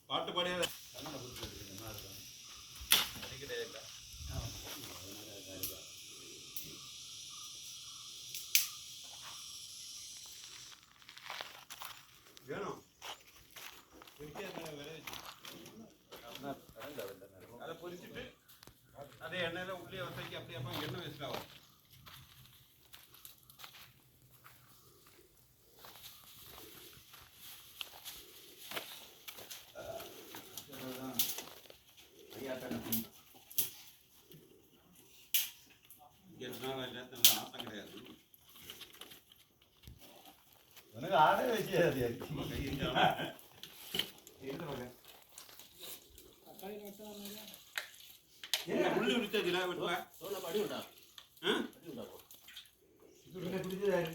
பாட்டு பாடியா வேணும் அதை பொரிச்சிட்டு அதே எண்ணெயில் உள்ளே வசதிக்கு அப்படியே அப்போ எண்ணெய் வேஸ்ட் ஆகும். ஆட்டம் கிடையாது. உனக்கு ஆட வச்சு உள்ளி விடுத்ததுல விட்டுவா பிடிச்சதாரு